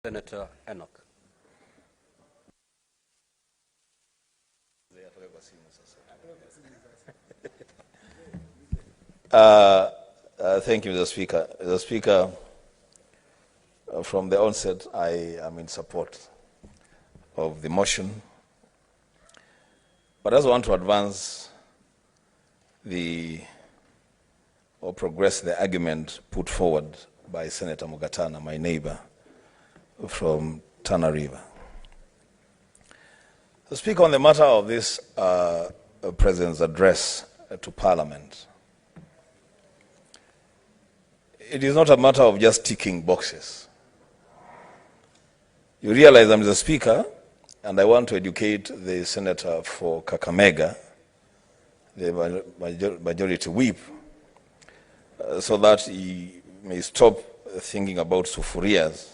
Senator Enoch. Thank you, Mr. Speaker. Mr. Speaker, from the onset, I am in support of the motion. But I also want to advance or progress the argument put forward by Senator Mugatana, my neighbor from Tana River. To speak on the matter of this President's address to Parliament, it is not a matter of just ticking boxes. You realize I'm the Speaker, and I want to educate the Senator for Kakamega, the majority whip, so that he may stop thinking about sufurias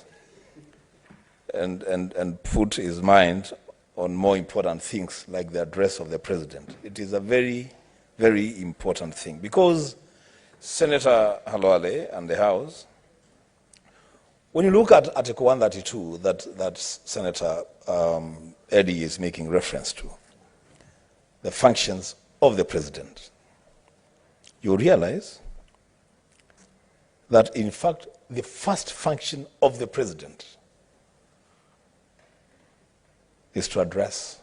and put his mind on more important things like the address of the President. It is a very, very important thing because Senator Khalwale and the House, when you look at Article 132 that Senator Eddie is making reference to, the functions of the President, you realize that in fact the first function of the President is to address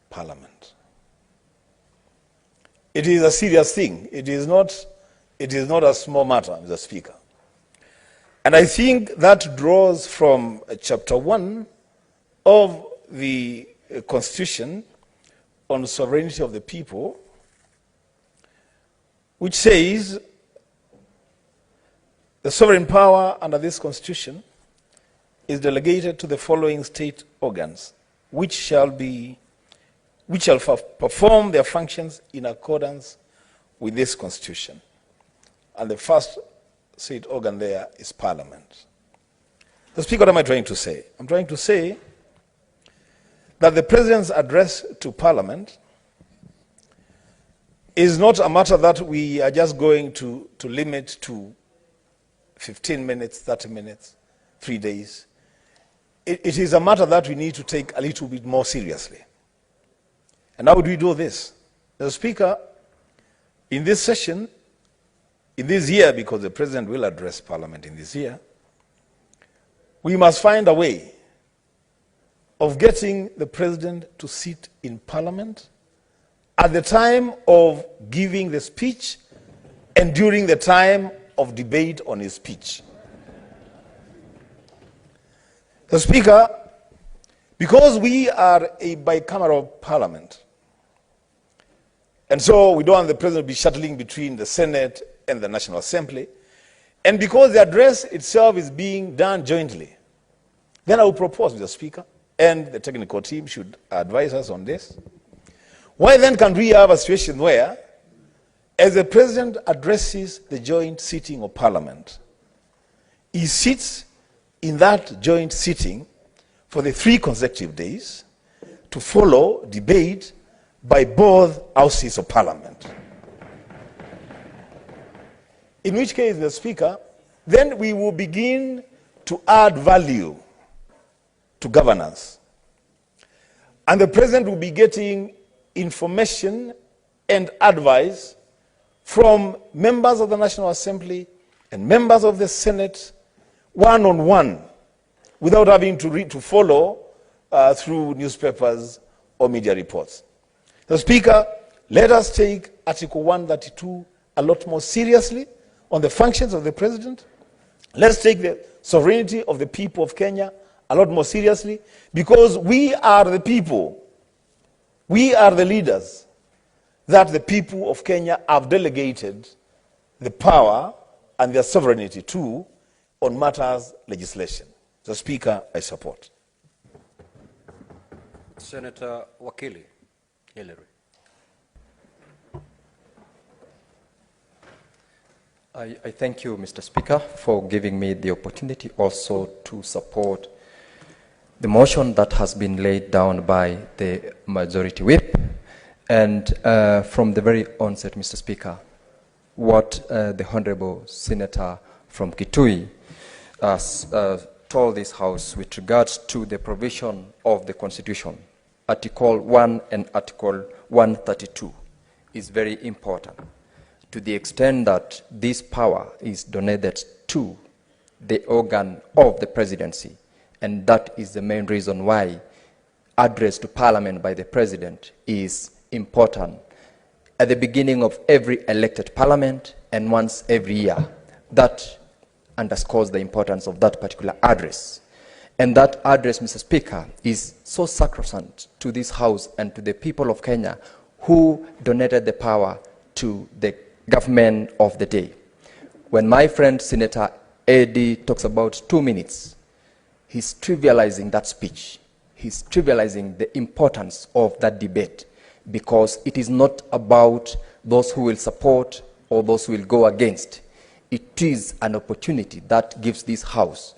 Parliament. It is a serious thing. It is not a small matter, Mr. Speaker. And I think that draws from Chapter 1 of the Constitution on sovereignty of the people, which says the sovereign power under this Constitution is delegated to the following state organs, which shall perform their functions in accordance with this Constitution. And the first state organ there is Parliament. So, Speaker, what am I trying to say? I'm trying to say that the President's address to Parliament is not a matter that we are just going to limit to 15 minutes, 30 minutes, 3 days. It is a matter that we need to take a little bit more seriously. And how would we do this? Mr. Speaker, in this session, in this year, because the President will address Parliament in this year, we must find a way of getting the President to sit in Parliament at the time of giving the speech and during the time of debate on his speech. The Speaker, because we are a bicameral Parliament, and so we don't want the President to be shuttling between the Senate and the National Assembly, and because the address itself is being done jointly, then I will propose, Mr. Speaker, and the technical team should advise us on this. Why then can we have a situation where, as the President addresses the joint sitting of Parliament, he sits in that joint sitting for the 3 consecutive days to follow debate by both houses of Parliament. In which case, the Speaker, then we will begin to add value to governance. And the President will be getting information and advice from members of the National Assembly and members of the Senate one-on-one, without having to follow through newspapers or media reports. So, Speaker, let us take Article 132 a lot more seriously on the functions of the President. Let's take the sovereignty of the people of Kenya a lot more seriously, because we are the people, we are the leaders that the people of Kenya have delegated the power and their sovereignty to on matters legislation. So, Speaker, I support. Senator Wakili Hillary. I thank you, Mr. Speaker, for giving me the opportunity also to support the motion that has been laid down by the majority whip. And from the very onset, Mr. Speaker, what the Honorable Senator from Kitui told this House with regards to the provision of the Constitution, Article 1 and Article 132 is very important to the extent that this power is donated to the organ of the presidency, and that is the main reason why address to Parliament by the President is important at the beginning of every elected Parliament and once every year. That underscores the importance of that particular address. And that address, Mr. Speaker, is so sacrosanct to this House and to the people of Kenya who donated the power to the government of the day. When my friend Senator Eddie talks about 2 minutes, he's trivializing that speech. He's trivializing the importance of that debate, because it is not about those who will support or those who will go against. It is an opportunity that gives this House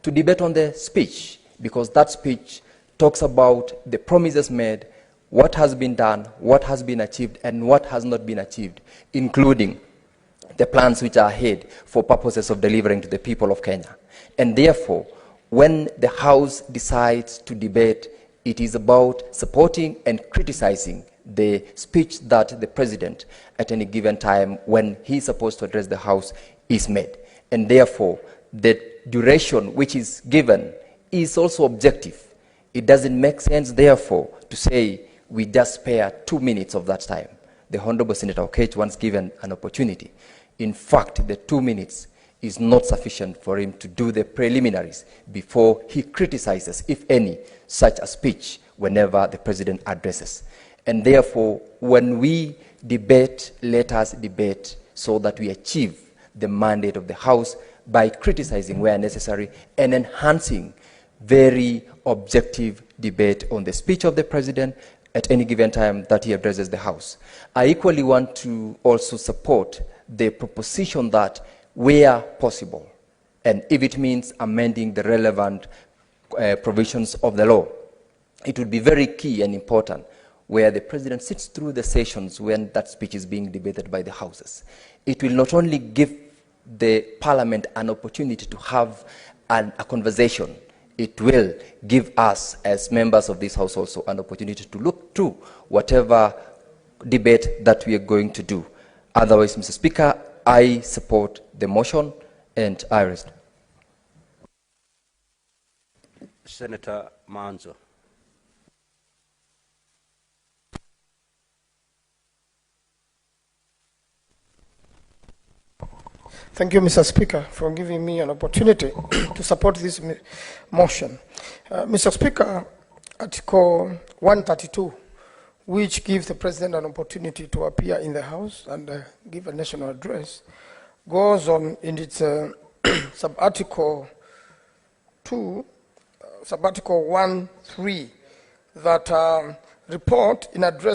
to debate on the speech, because that speech talks about the promises made, what has been done, what has been achieved, and what has not been achieved, including the plans which are ahead for purposes of delivering to the people of Kenya. And therefore, when the House decides to debate, it is about supporting and criticizing the speech that the President at any given time when he's supposed to address the House is made. And therefore, the duration which is given is also objective. It doesn't make sense, therefore, to say we just spare 2 minutes of that time. The Honorable Senator Okech once given an opportunity. In fact, the 2 minutes is not sufficient for him to do the preliminaries before he criticizes, if any, such a speech whenever the President addresses. And therefore, when we debate, let us debate so that we achieve the mandate of the House by criticizing where necessary and enhancing very objective debate on the speech of the President at any given time that he addresses the House. I equally want to also support the proposition that where possible, and if it means amending the relevant provisions of the law, it would be very key and important where the President sits through the sessions when that speech is being debated by the Houses. It will not only give the Parliament an opportunity to have a conversation, it will give us as members of this House also an opportunity to look through whatever debate that we are going to do. Otherwise, Mr. Speaker, I support the motion and I rest. Senator Manzo. Thank you, Mr. Speaker, for giving me an opportunity to support this motion. Mr. Speaker, Article 132, which gives the President an opportunity to appear in the House and give a national address, goes on in its sub-article 2, sub-article 1.3, that report in address